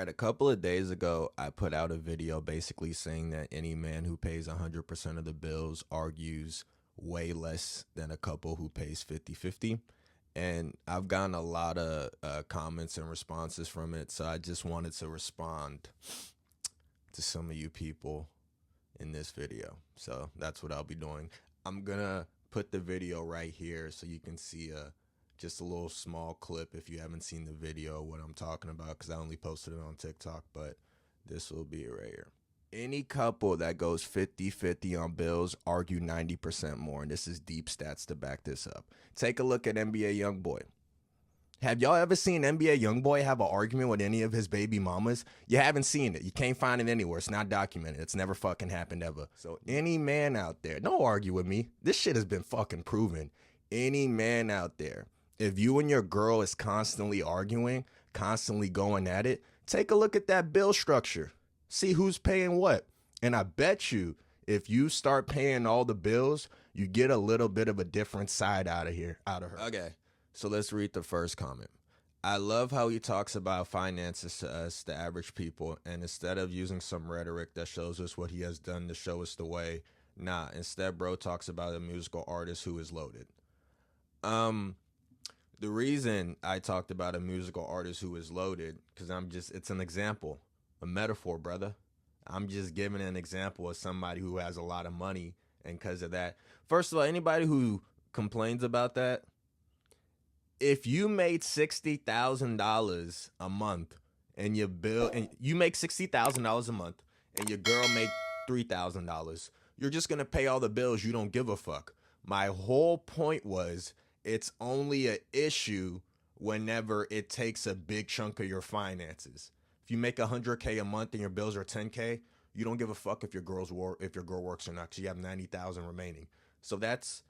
Right, a couple of days ago, I put out a video basically saying that any man who pays 100% of the bills argues way less than a couple who pays 50-50. And I've gotten a lot of comments and responses from it. So I just wanted to respond to some of you people in this video. So that's what I'll be doing. I'm going to put the video right here so you can see just a little small clip if you haven't seen the video what I'm talking about, because I only posted it on TikTok, but this will be it right here. Any couple that goes 50-50 on bills argue 90% more, and this is deep stats to back this up. Take a look at NBA YoungBoy. Have y'all ever seen NBA YoungBoy have an argument with any of his baby mamas? You haven't seen it. You can't find it anywhere. It's not documented. It's never fucking happened ever. So any man out there, don't argue with me. This shit has been fucking proven. Any man out there, if you and your girl is constantly arguing, constantly going at it, take a look at that bill structure. See who's paying what. And I bet you if you start paying all the bills, you get a little bit of a different side out of her. Okay, so let's read the first comment. I love how he talks about finances to us, the average people, and instead of using some rhetoric that shows us what he has done to show us the way, instead bro talks about a musical artist who is loaded. The reason I talked about a musical artist who is loaded, because it's an example, a metaphor, brother. I'm just giving an example of somebody who has a lot of money, and because of that, first of all, anybody who complains about that, if you made $60,000 a month and you make $60,000 a month and your girl make $3,000, you're just gonna pay all the bills. You don't give a fuck. My whole point was it's only an issue whenever it takes a big chunk of your finances. If you make $100K a month and your bills are $10K, you don't give a fuck if your girl works or not, because you have $90,000 remaining. So that's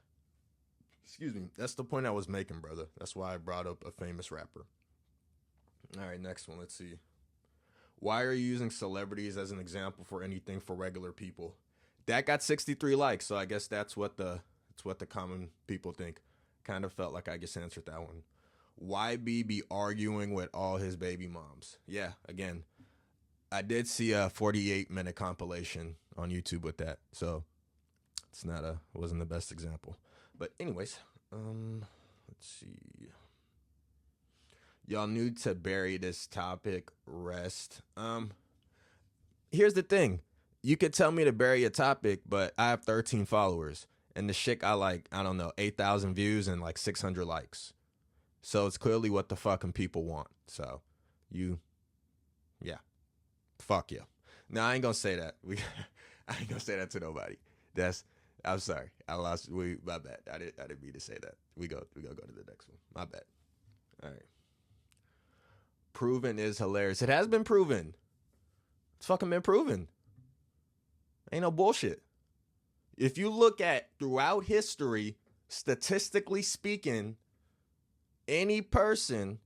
the point I was making, brother. That's why I brought up a famous rapper. All right, next one. Let's see. Why are you using celebrities as an example for anything for regular people? That got 63 likes, so I guess that's what the common people think. Kind of felt like I just answered that one. Why be arguing with all his baby moms? Yeah, again, I did see a 48-minute compilation on YouTube with that, so it wasn't the best example. But anyways, let's see. Y'all need to bury this topic. Rest. Here's the thing. You could tell me to bury a topic, but I have 13 followers. And the shit got 8,000 views and 600 likes. So it's clearly what the fucking people want. So fuck you. No, I ain't gonna say that. I ain't gonna say that to nobody. I'm sorry. I lost. My bad. I didn't mean to say that. We go to the next one. My bad. All right. Proven is hilarious. It has been proven. It's fucking been proven. Ain't no bullshit. If you look at throughout history, statistically speaking, any person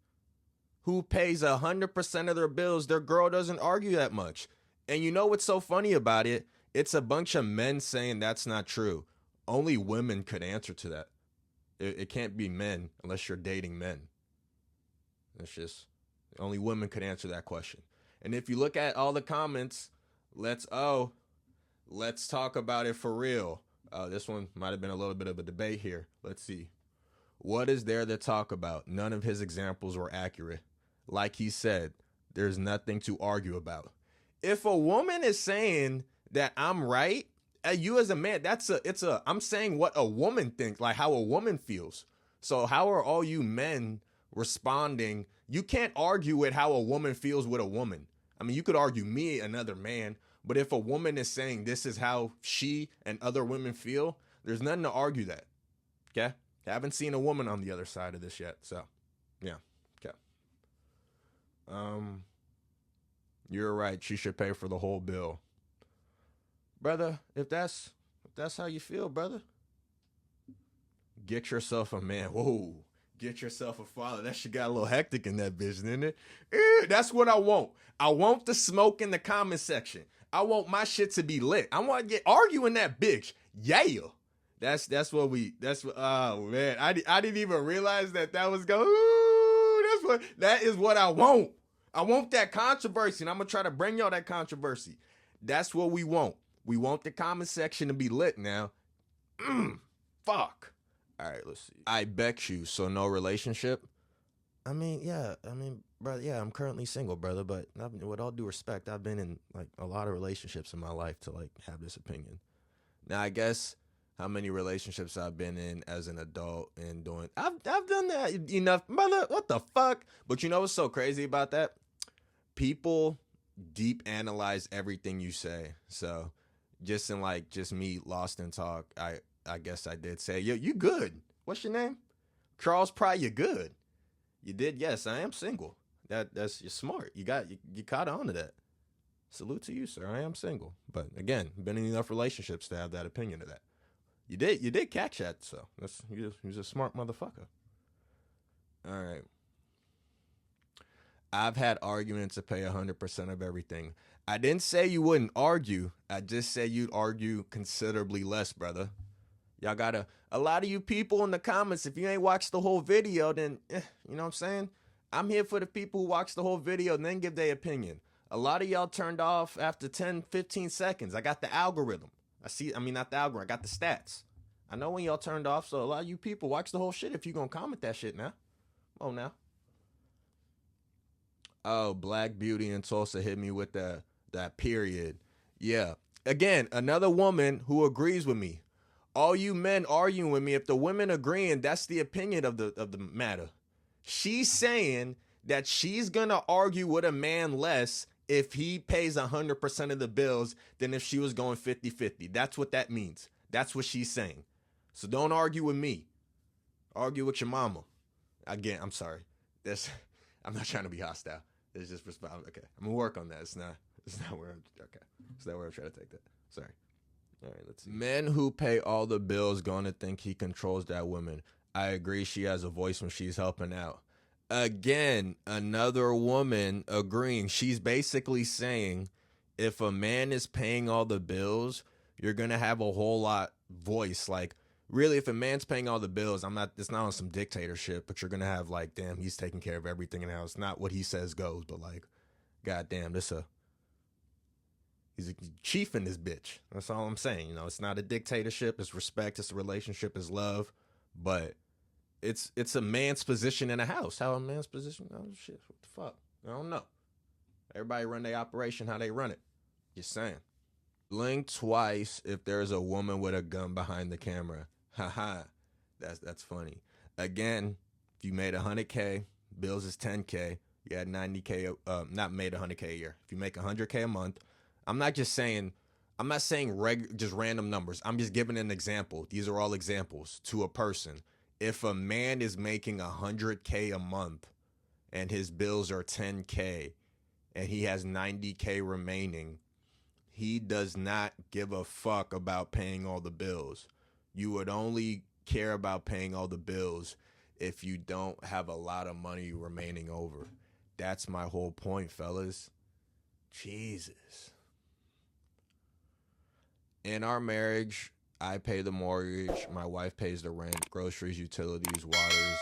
who pays 100% of their bills, their girl doesn't argue that much. And you know what's so funny about it? It's a bunch of men saying that's not true. Only women could answer to that. It can't be men unless you're dating men. It's just, only women could answer that question. And if you look at all the comments, let's talk about it for real. This one might have been a little bit of a debate here. Let's see. What is there to talk about? None of his examples were accurate. Like he said, there's nothing to argue about. If a woman is saying that I'm right, you as a man, I'm saying what a woman thinks, like how a woman feels. So how are all you men responding? You can't argue with how a woman feels with a woman. I mean, you could argue me, another man, but if a woman is saying this is how she and other women feel, there's nothing to argue that. Okay? Haven't seen a woman on the other side of this yet. So, yeah. Okay. You're right. She should pay for the whole bill. Brother, if that's how you feel, brother, get yourself a man. Whoa. Get yourself a father. That shit got a little hectic in that bitch, didn't it? That's what I want. I want the smoke in the comment section. I want my shit to be lit. I want to get arguing that bitch. Yeah. Oh man. I didn't even realize that was going. That is what I want. I want that controversy, and I'm gonna try to bring y'all that controversy. That's what we want. We want the comment section to be lit now. Fuck. All right, let's see. I bet you, so no relationship? I mean, brother, yeah, I'm currently single, brother, but with all due respect, I've been in like a lot of relationships in my life to like have this opinion. Now, I guess how many relationships I've been in as an adult and doing, I've done that enough, brother, what the fuck? But you know what's so crazy about that? People deep analyze everything you say. So just in like, just me lost in talk, I guess I did say, yo, you good. What's your name? Charles Pry, you good. You did, yes, I am single. That's you're smart. You caught on to that. Salute to you, sir. I am single. But again, been in enough relationships to have that opinion of that. You did catch that, so that's you're a smart motherfucker. All right. I've had arguments to pay 100% of everything. I didn't say you wouldn't argue. I just said you'd argue considerably less, brother. Y'all gotta, a lot of you people in the comments, if you ain't watched the whole video, then, you know what I'm saying? I'm here for the people who watch the whole video and then give their opinion. A lot of y'all turned off after 10, 15 seconds. I got the algorithm. Not the algorithm, I got the stats. I know when y'all turned off, so a lot of you people watch the whole shit if you gonna comment that shit now. Oh, now. Oh, Black Beauty in Tulsa hit me with that period. Yeah. Again, another woman who agrees with me. All you men arguing with me, if the women agreeing, that's the opinion of the matter. She's saying that she's gonna argue with a man less if he pays 100% of the bills than if she was going 50-50. That's what that means. That's what she's saying. So don't argue with me. Argue with your mama. Again, I'm sorry. I'm not trying to be hostile. It's just respond. Okay, I'm gonna work on that. It's not where I'm trying to take that. Sorry. All right, let's see. Men who pay all the bills gonna think he controls that woman. I agree, she has a voice when she's helping out. Again, another woman agreeing. She's basically saying if a man is paying all the bills, you're gonna have a whole lot voice. Like, really, if a man's paying all the bills, it's not on some dictatorship, but you're gonna have like, damn, he's taking care of everything in the house. Not what he says goes, but like, goddamn, he's a chief in this bitch. That's all I'm saying. You know, it's not a dictatorship. It's respect. It's a relationship. It's love. But it's a man's position in a house. How a man's position? Oh shit! What the fuck? I don't know. Everybody run their operation how they run it. Just saying. Blink twice if there's a woman with a gun behind the camera. Haha. That's funny. Again, if you made 100K, bills is 10K. You had 90K. Not made 100K a year. If you make 100K a month. I'm not saying just random numbers. I'm just giving an example. These are all examples to a person. If a man is making 100K a month and his bills are 10K and he has 90K remaining, he does not give a fuck about paying all the bills. You would only care about paying all the bills if you don't have a lot of money remaining over. That's my whole point, fellas. Jesus. In our marriage, I pay the mortgage, my wife pays the rent, groceries, utilities, waters,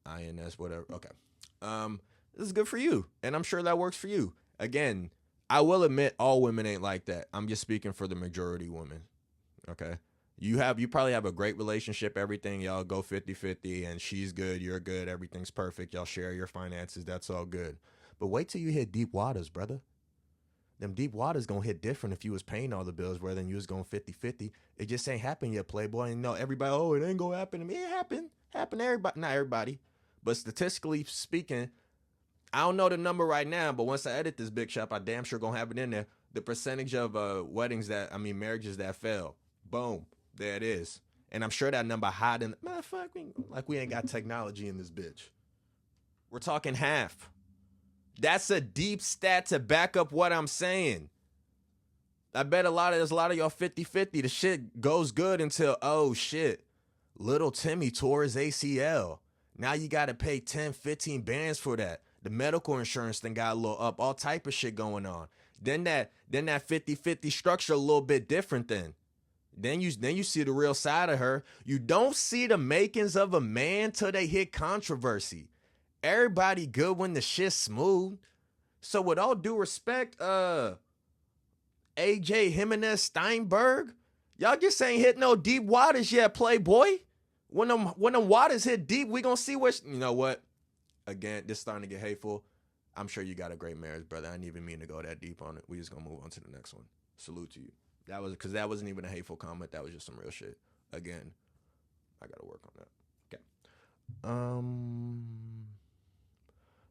INS, whatever. Okay. This is good for you, and I'm sure that works for you. Again, I will admit all women ain't like that. I'm just speaking for the majority women. Okay? You probably have a great relationship, everything, y'all go 50-50, and she's good, you're good, everything's perfect, y'all share your finances, that's all good. But wait till you hit deep waters, brother. Them deep waters gonna hit different if you was paying all the bills rather than you was going 50-50. It just ain't happened yet, Playboy. And no, everybody, oh, it ain't gonna happen to me. It happened. Happened to everybody. Not everybody. But statistically speaking, I don't know the number right now, but once I edit this big shop, I damn sure gonna have it in there. The percentage of marriages that fail. Boom. There it is. And I'm sure that number higher than, we ain't got technology in this bitch. We're talking half. That's a deep stat to back up what I'm saying. I bet there's a lot of y'all 50-50. The shit goes good until, oh shit, little Timmy tore his ACL. Now you got to pay 10, 15 bands for that. The medical insurance thing got a little up, all type of shit going on. Then that 50-50 structure a little bit different then. Then you see the real side of her. You don't see the makings of a man till they hit controversy. Everybody good when the shit's smooth. So with all due respect, AJ Jimenez Steinberg, y'all just ain't hit no deep waters yet, Playboy. When them waters hit deep, we gonna see what you know what. Again, this starting to get hateful. I'm sure you got a great marriage, brother. I didn't even mean to go that deep on it. We just gonna move on to the next one. Salute to you. That was because that wasn't even a hateful comment. That was just some real shit. Again, I gotta work on that. Okay.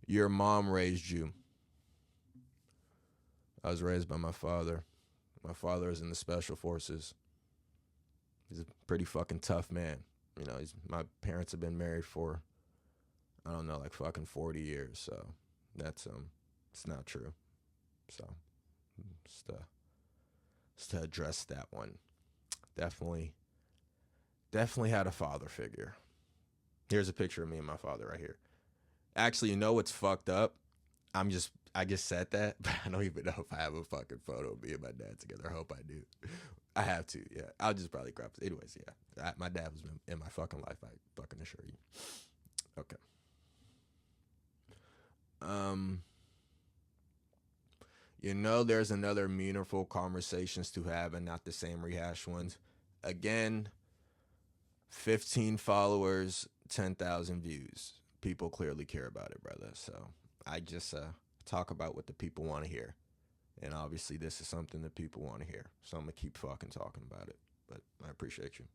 Your mom raised you. I was raised by my father. My father is in the special forces. He's a pretty fucking tough man. You know, my parents have been married for, I don't know, like fucking 40 years. So that's it's not true. So just to address that one, definitely had a father figure. Here's a picture of me and my father right here. Actually, you know what's fucked up? I just said that, but I don't even know if I have a fucking photo of me and my dad together. I hope I do. I have to, yeah. I'll just probably grab it. Anyways, yeah. My dad was in my fucking life, I fucking assure you. Okay. You know, there's another meaningful conversations to have and not the same rehashed ones. Again, 15 followers, 10,000 views. People clearly care about it, brother. So I just talk about what the people want to hear. And obviously this is something that people want to hear. So I'm going to keep fucking talking about it. But I appreciate you.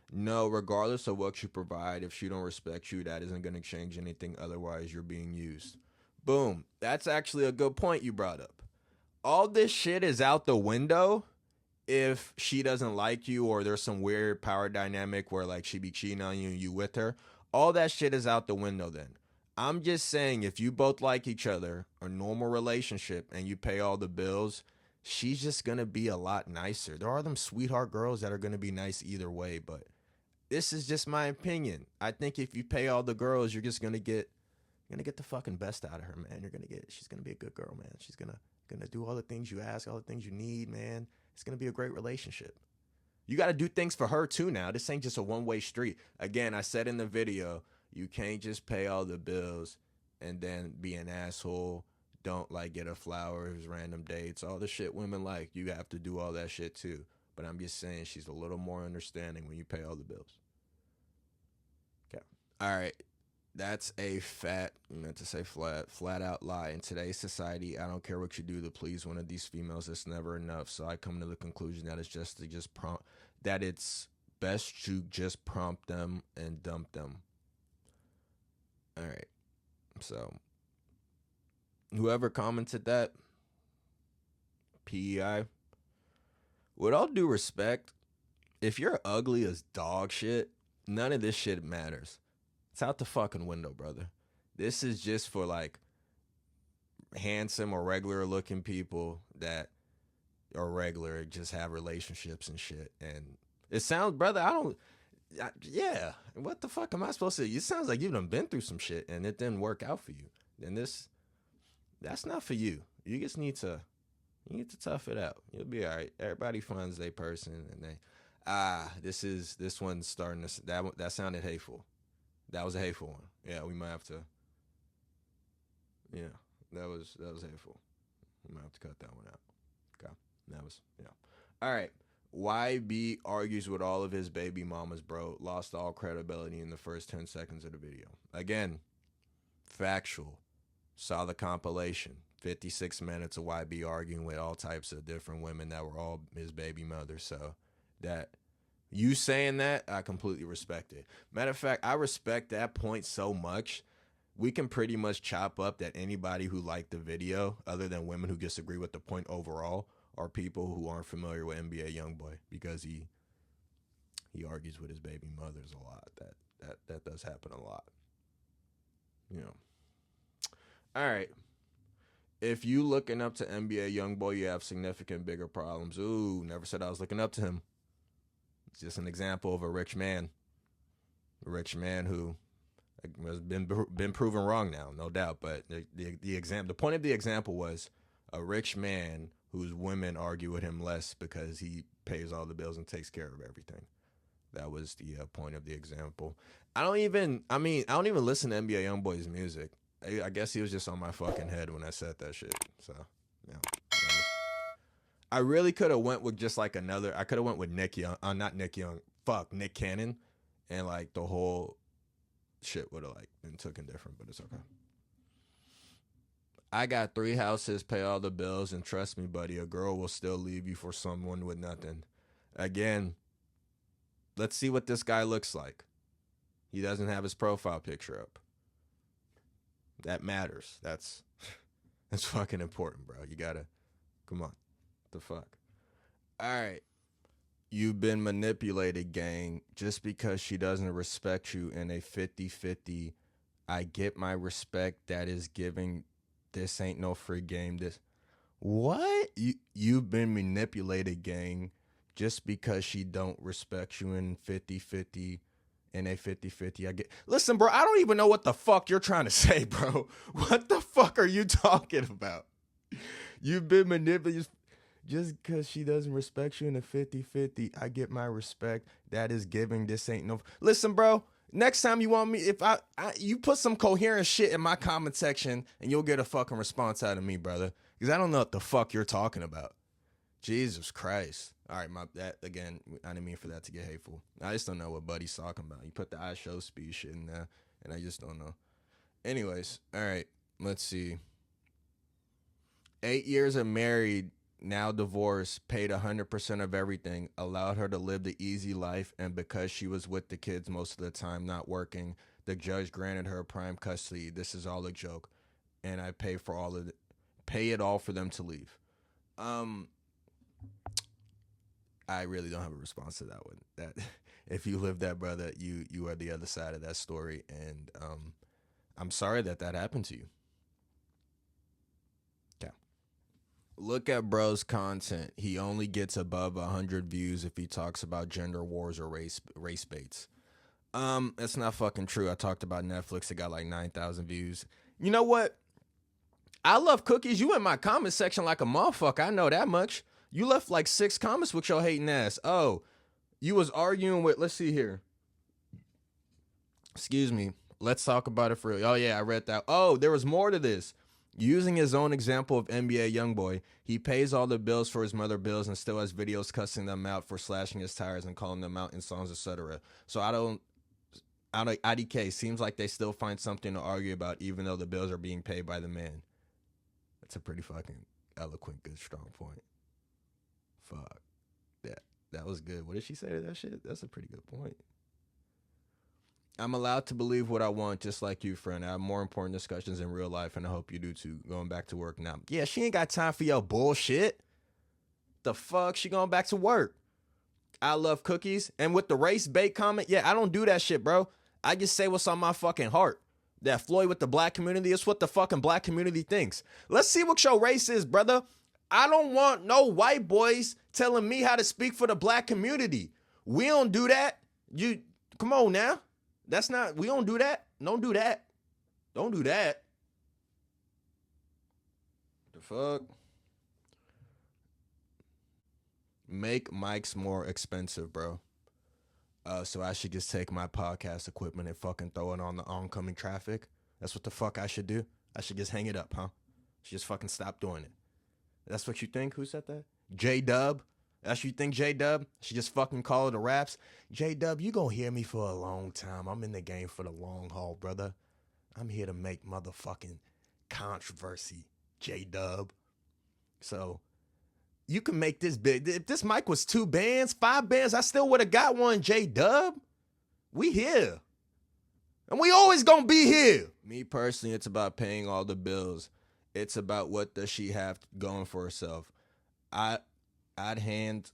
No, regardless of what you provide, if she don't respect you, that isn't going to change anything. Otherwise, you're being used. Boom. That's actually a good point you brought up. All this shit is out the window if she doesn't like you or there's some weird power dynamic where like she be cheating on you and you with her. All that shit is out the window then. I'm just saying if you both like each other, a normal relationship, and you pay all the bills, she's just going to be a lot nicer. There are them sweetheart girls that are going to be nice either way, but this is just my opinion. I think if you pay all the girls, you're just going to get the fucking best out of her, man. She's going to be a good girl, man. She's going to do all the things you ask, all the things you need, man. It's going to be a great relationship. You got to do things for her too now. This ain't just a one-way street. Again, I said in the video, you can't just pay all the bills and then be an asshole. Don't like get her flowers, random dates, all the shit women like. You have to do all that shit too. But I'm just saying she's a little more understanding when you pay all the bills. Okay. All right. That's a flat out lie. In today's society, I don't care what you do to please one of these females. It's never enough. So I come to the conclusion that it's best to just prompt them and dump them. All right. So whoever commented that, PEI, with all due respect, if you're ugly as dog shit, none of this shit matters. It's out the fucking window, brother. This is just for like handsome or regular looking people that are regular, just have relationships and shit. And it sounds, brother, yeah. What the fuck am I supposed to say? It sounds like you've done been through some shit and it didn't work out for you. Then that's not for you. You just need to tough it out. You'll be all right. Everybody finds their person and this one's starting to, that sounded hateful. That was a hateful one. Yeah, we might have to. Yeah, that was hateful. We might have to cut that one out. Okay, that was All right. YB argues with all of his baby mamas, bro. Lost all credibility in the first 10 seconds of the video. Again, factual. Saw the compilation. 56 minutes of YB arguing with all types of different women that were all his baby mothers. So that. You saying that, I completely respect it. Matter of fact, I respect that point so much. We can pretty much chop up that anybody who liked the video, other than women who disagree with the point overall, are people who aren't familiar with NBA Youngboy because he argues with his baby mothers a lot. That does happen a lot. You know. All right. If you looking up to NBA Youngboy, you have significant bigger problems. Ooh, never said I was looking up to him. It's just an example of a rich man who has been proven wrong now, no doubt. But the point of the example was a rich man whose women argue with him less because he pays all the bills and takes care of everything. That was the point of the example. I don't even listen to NBA YoungBoy's music. I guess he was just on my fucking head when I said that shit. So, yeah. I really could have went with just like another. I could have went with Nick Young. Not Nick Young. Fuck, Nick Cannon, and like the whole shit would have like been taken different. But it's okay. I got 3 houses, pay all the bills, and trust me, buddy, a girl will still leave you for someone with nothing. Again, let's see what this guy looks like. He doesn't have his profile picture up. That matters. That's fucking important, bro. You gotta, come on. What the fuck? All right. You've been manipulated, gang, just because she doesn't respect you in a 50-50. I get my respect that is giving. This ain't no free game. This, what? You've been manipulated, gang, just because she don't respect you in 50-50. In a 50-50, I get. Listen, bro, I don't even know what the fuck you're trying to say, bro. What the fuck are you talking about? You've been manipulated. Just because she doesn't respect you in a 50-50, I get my respect. That is giving. This ain't no. Listen, bro. Next time you want me, if you put some coherent shit in my comment section, and you'll get a fucking response out of me, brother. Because I don't know what the fuck you're talking about. Jesus Christ. All right, that again, I didn't mean for that to get hateful. I just don't know what Buddy's talking about. You put the I show speed shit in there, and I just don't know. Anyways, all right, let's see. 8 years of married, now divorced, paid 100% of everything, allowed her to live the easy life, and because she was with the kids most of the time, not working, the judge granted her prime custody. This is all a joke, and I pay it all for them to leave. I really don't have a response to that one. That if you live that, brother, you are the other side of that story, and I'm sorry that happened to you. Okay. Look at bro's content. He only gets above 100 views if he talks about gender wars or race baits. That's not fucking true. I talked about Netflix. It got like 9,000 views. You know what? I love cookies. You in my comment section like a motherfucker. I know that much. You left like 6 comments with your hating ass. Oh, you was arguing with, let's see here. Excuse me. Let's talk about it for real. Oh, yeah, I read that. Oh, there was more to this. Using his own example of NBA YoungBoy, he pays all the bills for his mother bills and still has videos cussing them out for slashing his tires and calling them out in songs, etc. So IDK, seems like they still find something to argue about even though the bills are being paid by the man. That's a pretty fucking eloquent, good, strong point. Fuck. That was good. What did she say to that shit? That's a pretty good point. I'm allowed to believe what I want, just like you, friend. I have more important discussions in real life, and I hope you do too. Going back to work now. Yeah, she ain't got time for your bullshit. The fuck? She going back to work. I love cookies. And with the race bait comment, yeah, I don't do that shit, bro. I just say what's on my fucking heart. That Floyd with the black community is what the fucking black community thinks. Let's see what your race is, brother. I don't want no white boys telling me how to speak for the black community. We don't do that. You come on now. We don't do that. Don't do that. Don't do that. The fuck? Make mics more expensive, bro. So I should just take my podcast equipment and fucking throw it on the oncoming traffic. That's what the fuck I should do. I should just hang it up, huh? Should just fucking stop doing it. That's what you think? Who said that? J-Dub? That's what you think, J-Dub? She just fucking call it a raps? J-Dub, you gonna hear me for a long time. I'm in the game for the long haul, brother. I'm here to make motherfucking controversy, J-Dub. So, you can make this big. If this mic was 2 bands, 5 bands, I still would have got one, J-Dub. We here. And we always gonna be here. Me personally, it's about paying all the bills. It's about what does she have going for herself. I'd hand...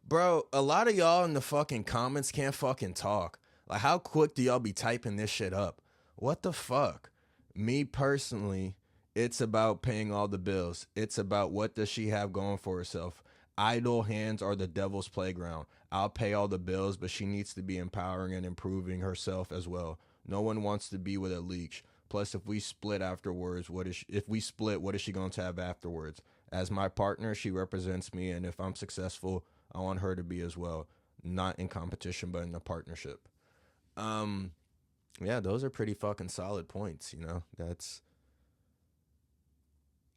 Bro, a lot of y'all in the fucking comments can't fucking talk. Like, how quick do y'all be typing this shit up? What the fuck? Me personally, it's about paying all the bills. It's about what does she have going for herself. Idle hands are the devil's playground. I'll pay all the bills, but she needs to be empowering and improving herself as well. No one wants to be with a leech. Plus, if we split afterwards, what is she going to have afterwards? As my partner, she represents me, and if I'm successful, I want her to be as well. Not in competition, but in a partnership. Yeah, those are pretty fucking solid points,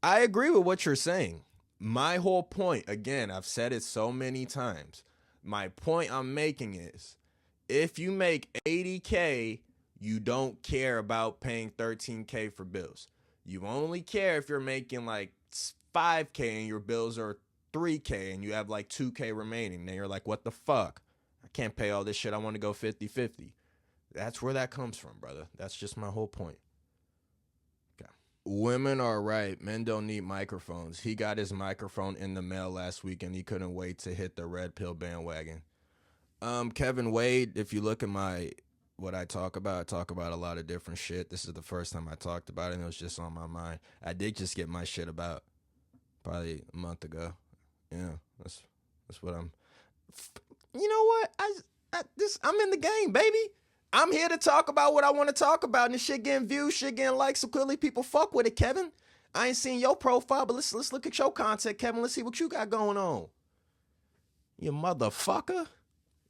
I agree with what you're saying. My whole point, again, I've said it so many times. My point I'm making is if you make 80K, you don't care about paying 13K for bills. You only care if you're making like 5K and your bills are 3K and you have like 2K remaining. Then you're like, what the fuck? I can't pay all this shit. I want to go 50-50. That's where that comes from, brother. That's just my whole point. Okay. Women are right. Men don't need microphones. He got his microphone in the mail last week and he couldn't wait to hit the red pill bandwagon. Kevin Wade, if you look at what I talk about a lot of different shit. This is the first time I talked about it and it was just on my mind. I did just get my shit about probably a month ago. Yeah, that's what I'm. You know what? I'm in the game, baby. I'm here to talk about what I want to talk about, and the shit getting views, shit getting likes. So clearly, people fuck with it, Kevin. I ain't seen your profile, but let's look at your content, Kevin. Let's see what you got going on. You motherfucker.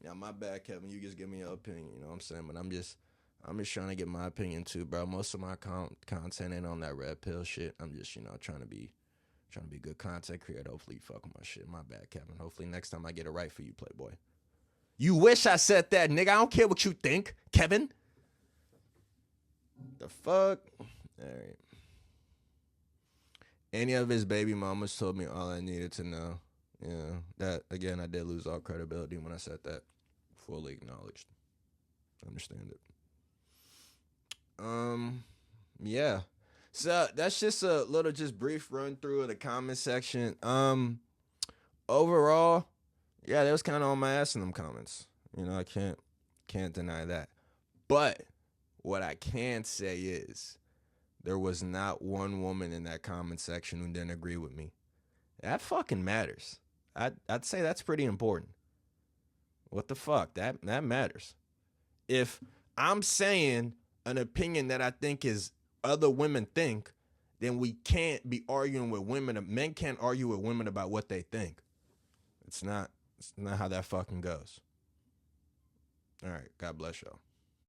Yeah, my bad, Kevin. You just give me your opinion. You know what I'm saying? But I'm just trying to get my opinion too, bro. Most of my content ain't on that red pill shit. I'm just trying to be good content creator. Hopefully you fuck with my shit. My bad, Kevin. Hopefully next time I get it right for you, Playboy. You wish I said that, nigga. I don't care what you think, Kevin. The fuck? All right. Any of his baby mamas told me all I needed to know. Yeah, that, again, I did lose all credibility when I said that. Fully acknowledged. Understand it. Yeah. So that's just a little brief run through of the comment section. Overall, yeah, they was kind of on my ass in them comments. I can't deny that. But what I can say is there was not one woman in that comment section who didn't agree with me. That fucking matters. I'd say that's pretty important. What the fuck? That matters. If I'm saying an opinion that I think is other women think, then we can't be arguing with women. Men can't argue with women about what they think. It's not how that fucking goes. All right. God bless y'all.